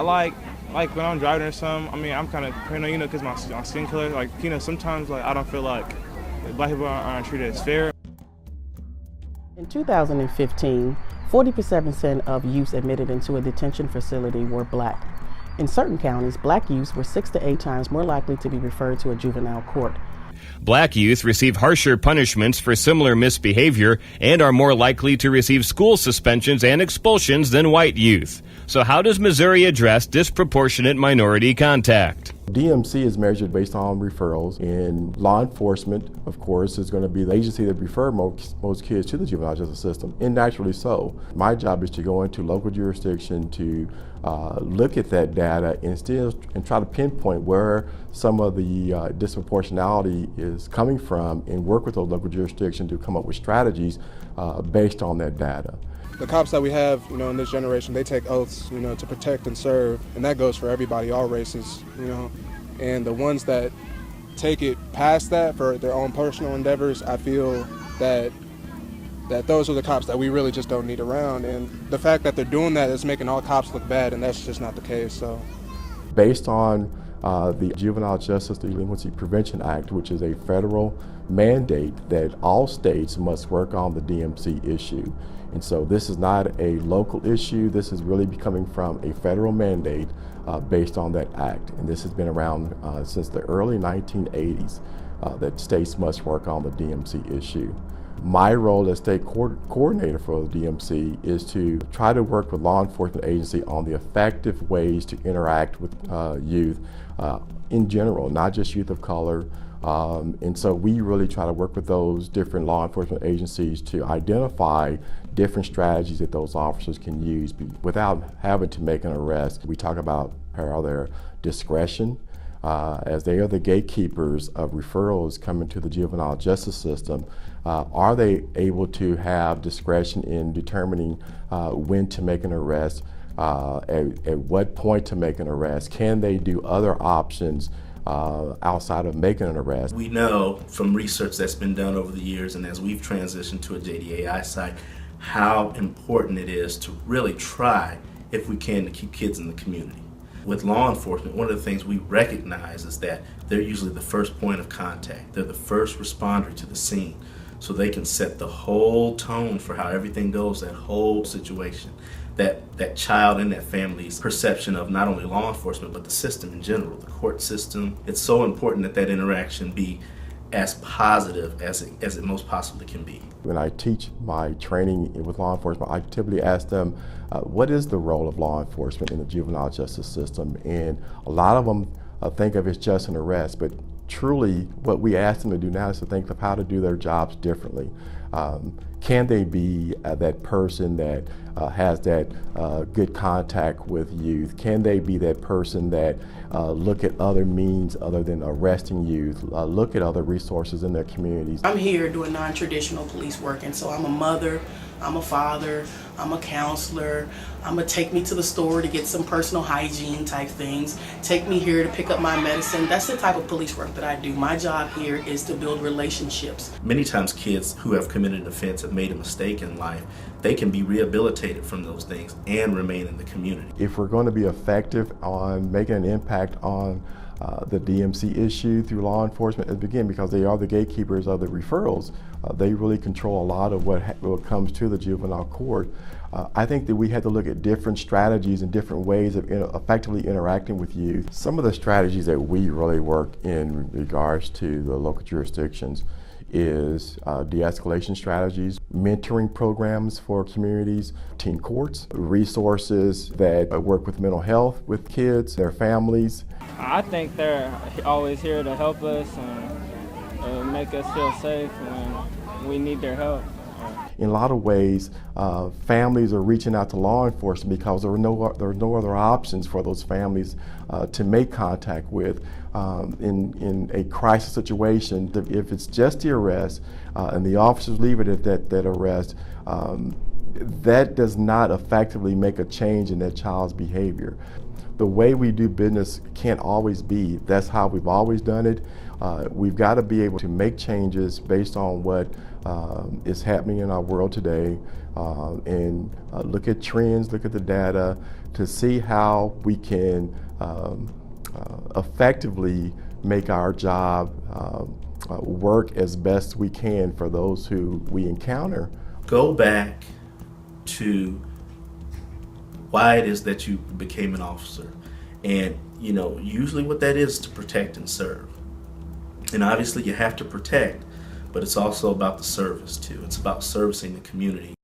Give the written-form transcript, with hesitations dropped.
Like when I'm driving or something, I mean, I'm kind of paranoid, because my skin color, sometimes I don't feel like black people aren't treated as fair. In 2015, 47% of youths admitted into a detention facility were black. In certain counties, black youths were 6 to 8 times more likely to be referred to a juvenile court. Black youth receive harsher punishments for similar misbehavior and are more likely to receive school suspensions and expulsions than white youth. So how does Missouri address disproportionate minority contact? DMC is measured based on referrals, and law enforcement, of course, is going to be the agency that refer most kids to the juvenile justice system, and naturally so. My job is to go into local jurisdiction to look at that data and try to pinpoint where some of the disproportionality is coming from and work with those local jurisdictions to come up with strategies based on that data. The cops that we have, in this generation, they take oaths, to protect and serve, and that goes for everybody, all races, And the ones that take it past that for their own personal endeavors, I feel that those are the cops that we really just don't need around. And the fact that they're doing that is making all cops look bad, and that's just not the case. So, based on the Juvenile Justice Delinquency Prevention Act, which is a federal mandate that all states must work on the DMC issue. And so this is not a local issue. This is really coming from a federal mandate based on that act. And this has been around since the early 1980s that states must work on the DMC issue. My role as state coordinator for the DMC is to try to work with law enforcement agency on the effective ways to interact with youth in general, not just youth of color. And so we really try to work with those different law enforcement agencies to identify different strategies that those officers can use without having to make an arrest. We talk about their discretion, as they are the gatekeepers of referrals coming to the juvenile justice system. Are they able to have discretion in determining when to make an arrest, at what point to make an arrest? Can they do other options outside of making an arrest? We know from research that's been done over the years, and as we've transitioned to a JDAI site, how important it is to really try, if we can, to keep kids in the community. With law enforcement, one of the things we recognize is that they're usually the first point of contact. They're the first responder to the scene, so they can set the whole tone for how everything goes, that whole situation. That child and that family's perception of not only law enforcement, but the system in general, the court system. It's so important that interaction be as positive as it most possibly can be. When I teach my training with law enforcement, I typically ask them, what is the role of law enforcement in the juvenile justice system? And a lot of them think of it as just an arrest, but truly what we ask them to do now is to think of how to do their jobs differently. Can they be that person that has that good contact with youth? Can they be that person that look at other means other than arresting youth, look at other resources in their communities? I'm here doing non-traditional police work, and so I'm a mother, I'm a father, I'm a counselor. I'm gonna take me to the store to get some personal hygiene type things, take me here to pick up my medicine. That's the type of police work that I do. My job here is to build relationships. Many times kids who have committed an offense, have made a mistake in life, they can be rehabilitated from those things and remain in the community. If we're going to be effective on making an impact on the DMC issue through law enforcement, again, because they are the gatekeepers of the referrals, they really control a lot of what comes to the juvenile court. I think that we had to look at different strategies and different ways of effectively interacting with youth. Some of the strategies that we really work in regards to the local jurisdictions is de-escalation strategies, mentoring programs for communities, teen courts, resources that work with mental health with kids, their families. I think they're always here to help us and make us feel safe when we need their help. In a lot of ways, families are reaching out to law enforcement because there are no other options for those families to make contact with in a crisis situation. If it's just the arrest and the officers leave it at that arrest, that does not effectively make a change in that child's behavior. The way we do business can't always be, that's how we've always done it. We've got to be able to make changes based on what is happening in our world today, and look at trends, look at the data to see how we can effectively make our job work as best we can for those who we encounter. Go back to why it is that you became an officer. And, you know, usually what that is to protect and serve. And obviously you have to protect, but it's also about the service too. It's about servicing the community